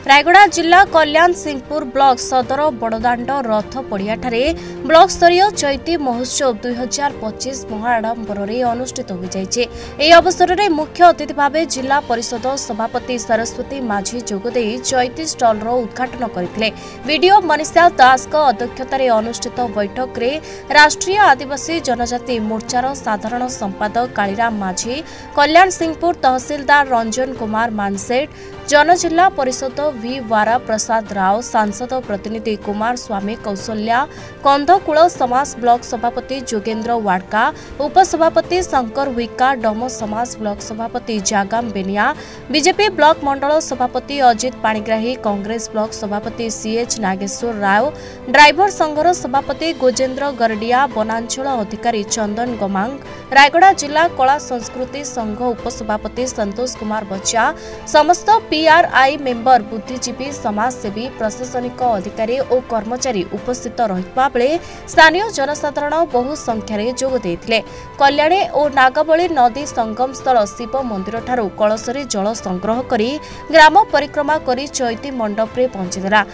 रायगड़ा जिला कल्याण सिंहपुर ब्लॉक सदर बड़दाण्ड रथ पड़ियाठारे ब्लॉक स्तरीय चैती महोत्सव 2025 महाआडंबर अनुष्ठित हो जाए। अवसर में मुख्य अतिथि भाव जिला परिषद सभापति सरस्वती माझी जोगदे चैती स्टल उद्घाटन करते। वीडियो मनीषा दास अध्यक्षतार अनुष्ठित बैठक में राष्ट्रीय आदिवासी जनजाति मोर्चार साधारण संपादक कालीराम माझी, कल्याण सिंहपुर तहसीलदार रंजन कुमार मानसेट, जनजिला परिषद वी वारा प्रसाद राव, सांसद प्रतिनिधि कुमार स्वामी कौशल्या, कंधकुल समाज ब्लॉक सभापति जोगेन्द्र वाडका, उपसभापति शंकर हुइका, डम समाज ब्लॉक सभापति जागाम बेनिया, बीजेपी ब्लॉक मंडल सभापति अजित पाणिग्राही, कांग्रेस ब्लॉक सभापति सीएच नागेश्वर राव, ड्राइवर संघर सभापति गोजेन्द्र गरडिया, वनांचल अधिकारी चंदन गमांग, रायगड़ा जिला कला संस्कृति संघ उपसभापति संतोष कुमार बच्चा, समस्त पीआरआई मेंबर, बुद्धिजीवी, समाजसेवी, प्रशासनिक अधिकारी और कर्मचारी उपस्थित रहिबा बेले स्थानीय जनसाधारण बहु संख्यारे जोग देथिले। कल्याणी और नागबली नदी संगम स्थल शिव मंदिर ठारू कलशरे जल संग्रह करी ग्राम परिक्रमा करी चैती मंडप रे पहुंचीला।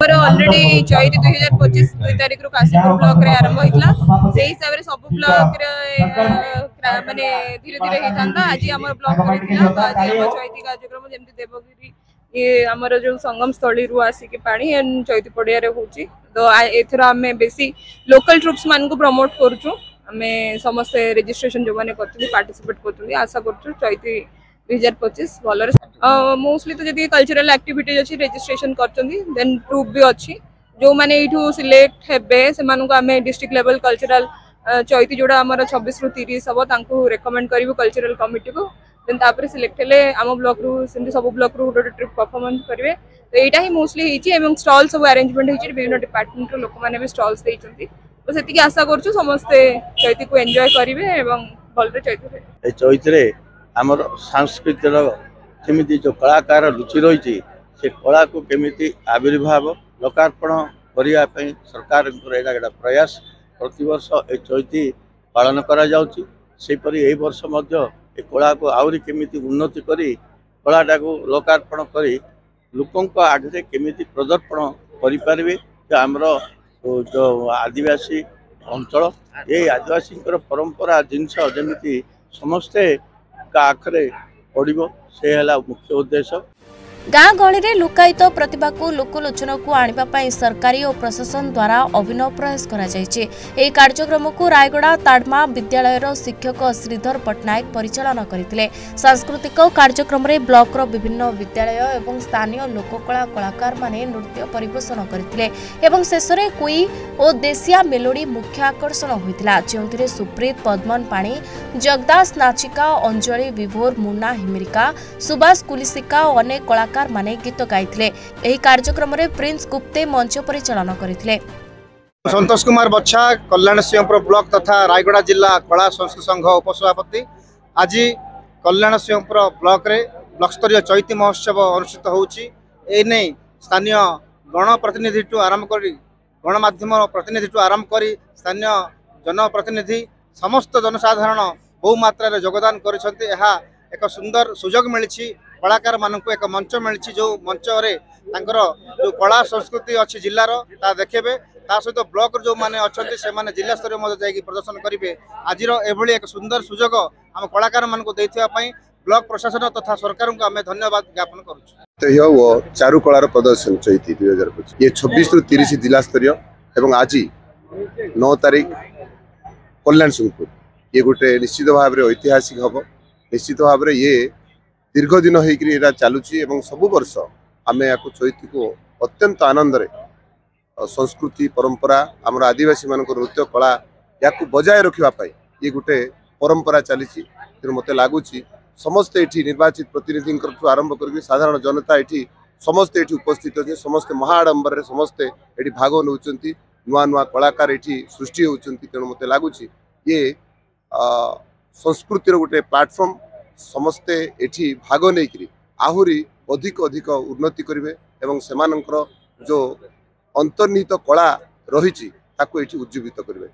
ऑलरेडी चैती 2025 2 तारिख रु काशीपुर ब्लॉक रे आरंभ होइतला। से हिसाब रे सब ब्लॉक रे माने धीरे धीरे हेतांता। आज हमर ब्लॉक करितला तो आज हम चैती कार्यक्रम जेमति देवगिरी ये हमर जो संगम स्थली रु आसी के पानी एंड चैती पड़िया रे होची। तो एथरा हमें बेसी लोकल ट्रुप्स मान को प्रमोट करछु। हमें समस्त रजिस्ट्रेशन जो माने करथि पार्टिसिपेट करथि। आशा करछु चैती 2025 भलरे मोस्टली तो जदी कल्चरल एक्टिविटीज अछि रजिस्ट्रेशन करचंदी देन प्रूफ भी अछि जो माने इठू सिलेक्ट हेबे से मानु को हमें डिस्ट्रिक्ट लेवल कल्चरल चैती जोड़ा हमर 26 रु 30 हबो तांको रेकमेंड करिवो कल्चरल कमिटी को देन तापरे सिलेक्ट हेले आम ब्लॉक रु सिंधी सब ब्लॉक रु ट्रिप परफॉर्मेंस करिवे। तो एटा ही मोस्टली हिची एवं स्टॉल सब अरेंजमेंट हिची विभिन्न डिपार्टमेंट रो लोक माने भी स्टॉल्स देइचंती। तो सेति की आशा करछु समस्त चैती को एन्जॉय करिवे एवं भलरे चैती ए चैती रे हमर सांस्कृतिक केमिति जो कलाकार रुचि रही से कला को केमिति आविर्भाव लोकार्पण करने सरकार प्रयास प्रतिवर्ष ए चैती पालन करा जाउची। सेपरि ए वर्ष मध्य ए कला को आउरी केमिति उन्नति करी कलाटा को लोकार्पण करी लोकंक आगे केमिति प्रदर्पण करि पारिबे। हमर जो आदिवासी अंचल ये आदिवासी परंपरा जिनस जमिति समस्ते आखरे पड़ो से मुख्य उद्देश्य। गाँ गहली में लुकायित प्रतिभा को लोकलोचन को आने सरकारी और प्रशासन द्वारा अभिनव प्रयास कर कार्यक्रम को रायगड़ा ताड़मा विद्यालय शिक्षक श्रीधर पट्टनायक परिचालन करते। सांस्कृतिक कार्यक्रम में ब्लॉक विभिन्न विद्यालय और स्थानीय लोककला कलाकार माने नृत्य परिवेषण करते। शेष में कुई और देशिया मेलोडी मुख्य आकर्षण होता जो सुप्रीत पद्मन पाणी, जगदास नाचिका, अंजलि विभोर, मुन्ना हिमिरिका, सुभाष कुलिसिका और अनेक कलाकार माने गीत गाइथिले। एही कार्यक्रम रे प्रिंस गुप्ते मंच परिचालन करथिले। संतोष कुमार बच्चा कल्याण सिंहपुर ब्लॉक तथा रायगड़ा जिला कला संस्कृति संघ उपसभापति। आज कल्याण सिंहपुर ब्लॉक रे ब्लॉक स्तरीय चैती महोत्सव अनुष्ठित होउची। एने स्थानीय गणप्रतिनिधि आरंभ करी गणमाध्यम प्रतिनिधि आरंभ करी स्थानीय जनप्रतिनिधि समस्त जनसाधारण बहु मात्रा रे योगदान करिसंती। एहा एक सुंदर सुजोग मिली कलाकार मानक एक मंच मिली जो मंच रे तांकर जो कला संस्कृति अच्छी जिलार ता देखेबे ता सहित ब्लॉक जो माने अच्छे से माने जिला स्तर में जाइए प्रदर्शन करेंगे। आज एभली एक सुंदर सुजोग आम कलाकार मानक देइथिबा ब्लॉक प्रशासन तथा सरकार को आम धन्यवाद ज्ञापन करूँ। चारुकलार प्रदर्शन चैती 2025 ये 26 रु 30 जिला स्तरीय एवं आज 9 तारीख कल्याण सिंहपुर ये गोटे निश्चित भाव में ऐतिहासिक हम। निश्चित भाव में ये दीर्घ दिन होकर चलुची एवं सबु वर्ष आम या चैती को अत्यंत आनंद रे संस्कृति परंपरा आम आदिवासी मान नृत्य कला या बजाय रखापी ये गोटे परंपरा चली। मत लगुच समस्ते ये निर्वाचित प्रतिनिधि आरंभ कर साधारण जनता ये समस्ते ये उपस्थित अच्छे समस्ते महाआडंबर समस्ते ये भाग नौ नुआ नुआ कलाकार ये सृष्टि होती। तेणु मत लगुच ये संस्कृतिर गोटे प्लाटफर्म समस्ते एठी भाग नहीं आहरी अधिक अधिक उन्नति करेंगे एवं सेमानंकर जो अंतर्निहित कला रही ताकू ये उज्जीवित करेंगे।